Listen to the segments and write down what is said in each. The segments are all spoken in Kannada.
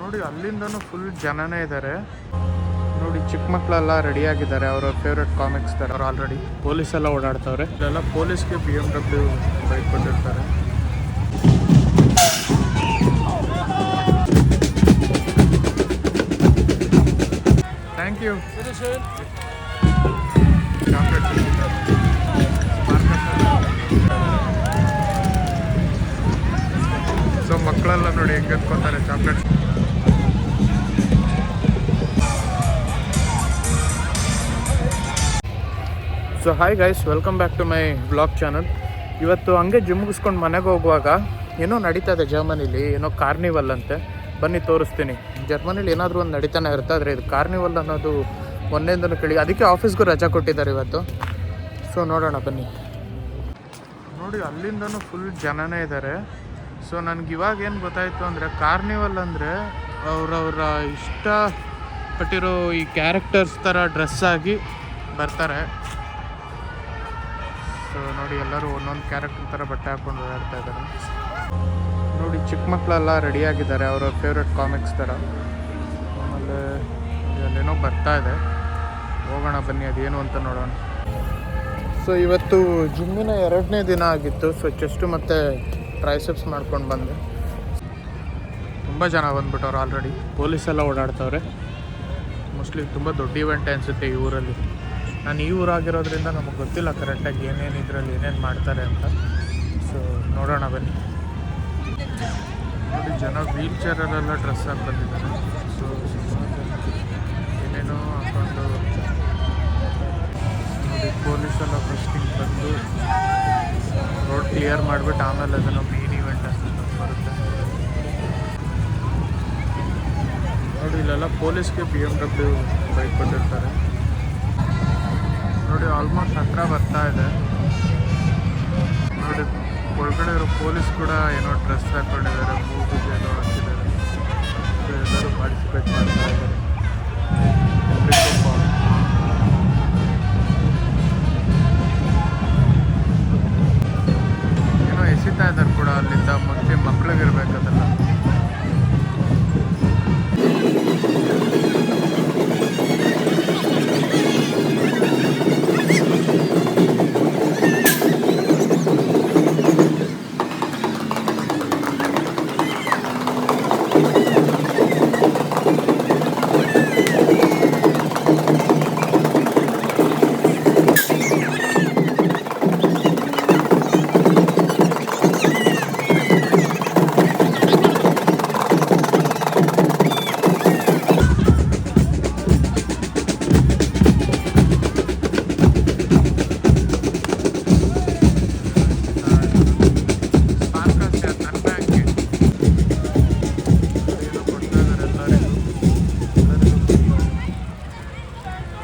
ನೋಡಿ ಅಲ್ಲಿಂದನೂ ಫುಲ್ ಜನನೇ ಇದ್ದಾರೆ. ನೋಡಿ ಚಿಕ್ಕ ಮಕ್ಕಳೆಲ್ಲ ರೆಡಿ ಆಗಿದ್ದಾರೆ, ಅವರ ಫೇವ್ರೆಟ್ ಕಾಮಿಕ್ಸ್ ತರ. ಅವ್ರು ಆಲ್ರೆಡಿ ಪೊಲೀಸ್ ಎಲ್ಲ ಓಡಾಡ್ತವ್ರೆ. ಇಲ್ಲೆಲ್ಲ ಪೊಲೀಸ್ಗೆ BMW ಬೈಕ್ ಕೊಟ್ಟಿರ್ತಾರೆ. Thank you. ಸೊ ಮಕ್ಕಳೆಲ್ಲ ನೋಡಿ ಹೆಂಗೆ ಎತ್ಕೊತಾರೆ chocolates. So hi guys, welcome back to my vlog channel. ಇವತ್ತು ಹಂಗೆ ಜಿಮ್ ಮುಗಿಸ್ಕೊಂಡು ಮನೆಗೆ ಹೋಗುವಾಗ ಏನೋ ನಡೀತಾ ಇದೆ ಜರ್ಮನಿಲಿ, ಏನೋ ಕಾರ್ನಿವಲ್ ಅಂತೆ. ಬನ್ನಿ ತೋರಿಸ್ತೀನಿ. ಜರ್ಮನಿಲಿ ಏನಾದರೂ ಒಂದು ನಡೀತಾನೆ ಇರುತ್ತೆ, ಆದರೆ ಇದು ಕಾರ್ನಿವಲ್ ಅನ್ನೋದು ಒಂದೇಂದನೂ ಕೇಳಿ. ಅದಕ್ಕೆ ಆಫೀಸ್ಗೂ ರಜಾ ಕೊಟ್ಟಿದ್ದಾರೆ ಇವತ್ತು. ಸೊ ನೋಡೋಣ ಬನ್ನಿ. ನೋಡಿ ಅಲ್ಲಿಂದನೂ ಫುಲ್ ಜನನೇ ಇದ್ದಾರೆ. ಸೊ ನನಗೆ ಇವಾಗ ಏನು ಗೊತ್ತಾಯಿತು ಅಂದರೆ, ಕಾರ್ನಿವಲ್ ಅಂದರೆ ಅವರವರ ಇಷ್ಟಪಟ್ಟಿರೋ ಈ ಕ್ಯಾರೆಕ್ಟರ್ಸ್ ಥರ ಡ್ರೆಸ್ ಆಗಿ ಬರ್ತಾರೆ. ಸೊ ನೋಡಿ ಎಲ್ಲರೂ ಒಂದೊಂದು ಕ್ಯಾರೆಕ್ಟರ್ ಥರ ಬಟ್ಟೆ ಹಾಕ್ಕೊಂಡು ಓಡಾಡ್ತಾ ಇದ್ದಾರೆ. ನೋಡಿ ಚಿಕ್ಕ ಮಕ್ಕಳೆಲ್ಲ ರೆಡಿ ಆಗಿದ್ದಾರೆ, ಅವರ ಫೇವ್ರೆಟ್ ಕಾಮಿಕ್ಸ್ ಥರ. ಆಮೇಲೆ ಅಲ್ಲೇನೋ ಬರ್ತಾ ಇದೆ, ಹೋಗೋಣ ಬನ್ನಿ ಅದೇನು ಅಂತ ನೋಡೋಣ. ಸೊ ಇವತ್ತು ಜಿಮ್ಮಿನ 2ನೇ ದಿನ ಆಗಿತ್ತು. ಸೊ ಚೆಸ್ಟು ಮತ್ತು ಟ್ರೈಸೆಪ್ಸ್ ಮಾಡ್ಕೊಂಡು ಬಂದೆ. ತುಂಬ ಜನ ಬಂದ್ಬಿಟ್ಟವ್ರು ಆಲ್ರೆಡಿ. ಪೊಲೀಸೆಲ್ಲ ಓಡಾಡ್ತವ್ರೆ. ಮೋಸ್ಟ್ಲಿ ತುಂಬ ದೊಡ್ಡ ಇವೆಂಟ್ ಅನಿಸುತ್ತೆ ಈ ಊರಲ್ಲಿ. ನಾನು ಈ ಊರಾಗಿರೋದ್ರಿಂದ ನಮಗೆ ಗೊತ್ತಿಲ್ಲ ಕರೆಕ್ಟಾಗಿ ಏನೇನು ಇದರಲ್ಲಿ ಏನೇನು ಮಾಡ್ತಾರೆ ಅಂತ. ಸೊ ನೋಡೋಣ ಬನ್ನಿ. ನೋಡಿ ಜನ ವೀಲ್ ಚೇರಲ್ಲೆಲ್ಲ ಡ್ರೆಸ್ ಹಾಕಿ ಬಂದಿದ್ದಾರೆ. ಸೊ ಏನೇನೋ ಹಾಕೊಂಡು ನೋಡಿ ಪೊಲೀಸೆಲ್ಲ ಫಸ್ಟಿಂಗ್ ಬಂದು ರೋಡ್ ಕ್ಲಿಯರ್ ಮಾಡಿಬಿಟ್ಟು ಆಮೇಲೆ ಅದನ್ನು ಮೇನ್ ಇವೆಂಟ್ ಅಂತ ಬರುತ್ತೆ. ನೋಡಿ ಇಲ್ಲೆಲ್ಲ ಪೊಲೀಸ್ಗೆ BMW ಬೈಕ್ ಕೊಟ್ಟಿರ್ತಾರೆ. ನೋಡಿ ಆಲ್ಮೋಸ್ಟ್ ಹತ್ರ ಬರ್ತಾ ಇದೆ. ನೋಡಿ ಒಳಗಡೆ ಇರೋ ಪೊಲೀಸ್ ಕೂಡ ಏನೋ ಡ್ರೆಸ್ ಹಾಕೊಂಡಿದ್ದಾರೆ, ಮೂಗಿಗೆ ಏನೋ ಹಾಕಿದ್ದಾರೆ. ಎಲ್ಲರೂ ಪಾರ್ಟಿಸಿಪೇಟ್ ಮಾಡ್ತಾ ಇದ್ದಾರೆ. ಏನೋ ಎಸಿತಾ ಇದ್ದಾರೆ ಕೂಡ ಅಲ್ಲಿಂದ. ಮತ್ತೆ ಮಕ್ಳಿಗಿರ್ಬೇಕದೆಲ್ಲ.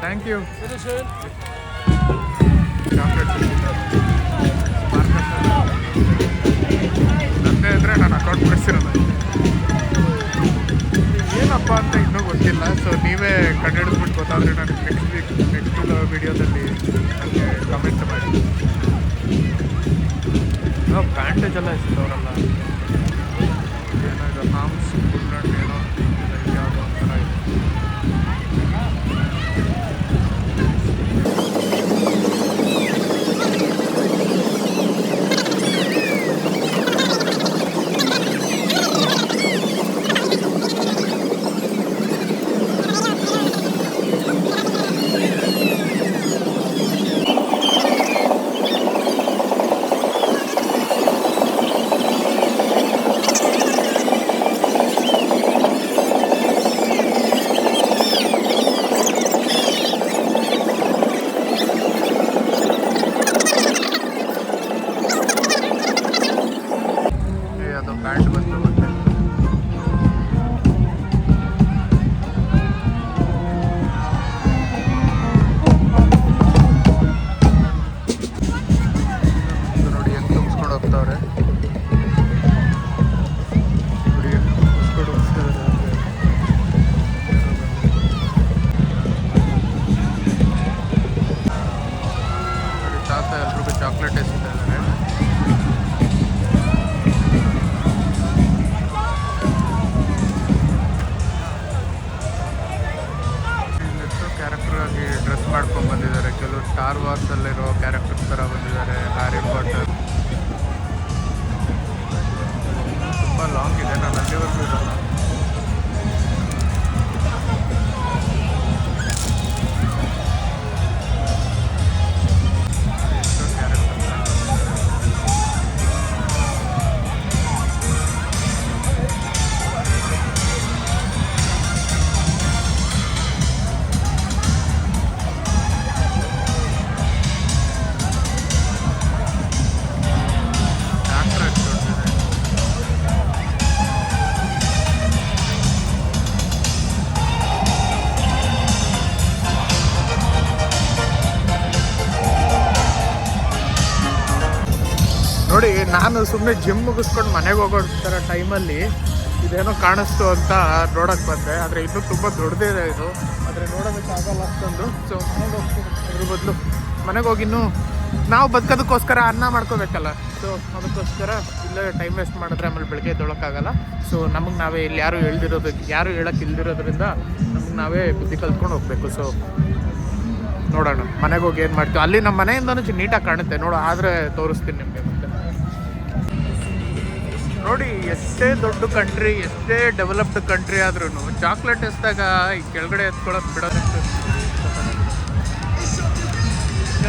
Thank you. ನಂದೇ ಅಂದರೆ ನಾನು ಅಕೌಂಟ್ ಮಾಡಿಸಿರೋದು ಏನಪ್ಪ ಅಂತ ಇನ್ನೂ ಗೊತ್ತಿಲ್ಲ. ಸೊ ನೀವೇ ಕಂಡುಹಿಡಿದ್ಬಿಟ್ಟು ಗೊತ್ತಾದರೆ ನನಗೆ ನೆಕ್ಸ್ಟ್ ವೀಡಿಯೋದಲ್ಲಿ ನನಗೆ ಕಮೆಂಟ್ ಮಾಡಿ. ಬ್ಯಾಂಡೇಜ್ ಎಲ್ಲ ಇರ್ತವ್ರಲ್ಲ, ಏನೋ ಇದು ಹಾಮ್ಸ್ ಫುಲ್ ಏನೋ ಯಾವುದೋ ಒಂಥರ ಇದೆ. ನೋಡಿ ನಾನು ಸುಮ್ಮನೆ ಜಿಮ್ ಮುಗಿಸ್ಕೊಂಡು ಮನೆಗೆ ಹೋಗೋ ಥರ ಟೈಮಲ್ಲಿ ಇದೇನೋ ಕಾಣಿಸ್ತು ಅಂತ ನೋಡೋಕ್ಕೆ ಬಂದೆ. ಆದರೆ ಇನ್ನೂ ತುಂಬ ದೊಡ್ಡದಿದೆ ಇದು, ಆದರೆ ನೋಡೋದಕ್ಕಾಗಲ್ಲ ಅಷ್ಟೊಂದು. ಸೊ ಮನೆಗೆ ಹೋಗ್ತೀನಿ, ಅದ್ರ ಬದಲು ಮನೆಗೆ ಹೋಗಿನ್ನೂ ನಾವು ಬದುಕೋದಕ್ಕೋಸ್ಕರ ಅನ್ನ ಮಾಡ್ಕೋಬೇಕಲ್ಲ. ಸೊ ಅದಕ್ಕೋಸ್ಕರ ಇಲ್ಲೇ ಟೈಮ್ ವೇಸ್ಟ್ ಮಾಡಿದ್ರೆ ಆಮೇಲೆ ಬೆಳಗ್ಗೆ ಎದ್ದೊಳಕ್ಕಾಗಲ್ಲ. ಸೊ ನಮಗೆ ನಾವೇ ಇಲ್ಲಿ ಯಾರು ಹೇಳಕ್ಕೆ ಇಲ್ದಿರೋದ್ರಿಂದ ನಮಗೆ ನಾವೇ ಬುದ್ಧಿ ಕಲ್ತ್ಕೊಂಡು ಹೋಗಬೇಕು. ಸೊ ನೋಡೋಣ ಮನೆಗೆ ಹೋಗಿ ಏನು ಮಾಡ್ತೀವಿ. ಅಲ್ಲಿ ನಮ್ಮ ಮನೆಯಿಂದನೂ ನೀಟಾಗಿ ಕಾಣುತ್ತೆ ನೋಡು, ಆದರೆ ತೋರಿಸ್ತೀನಿ ನಿಮಗೆ ಮತ್ತೆ. ನೋಡಿ ಎಷ್ಟೇ ದೊಡ್ಡ ಕಂಟ್ರಿ, ಎಷ್ಟೇ ಡೆವಲಪ್ಡ್ ಕಂಟ್ರಿ ಆದ್ರೂ ಚಾಕ್ಲೇಟ್ ಎಸ್ದಾಗ ಈ ಕೆಳಗಡೆ ಎತ್ಕೊಳ್ಳೋಕೆ ಬಿಡೋದಂತ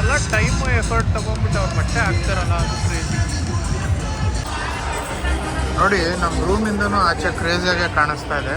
ಎಲ್ಲ ಟೈಮು ಎಫರ್ಟ್ ತೊಗೊಂಡ್ಬಿಟ್ಟು ಅವ್ರು ಬಟ್ಟೆ ಹಾಕ್ತಾರಲ್ಲ, ಅದು ಕ್ರೇಜಿ. ನೋಡಿ ನಮ್ಮ ರೂಮಿಂದನೂ ಆಚೆ ಕ್ರೇಜಿಯಾಗೆ ಕಾಣಿಸ್ತಾ ಇದೆ.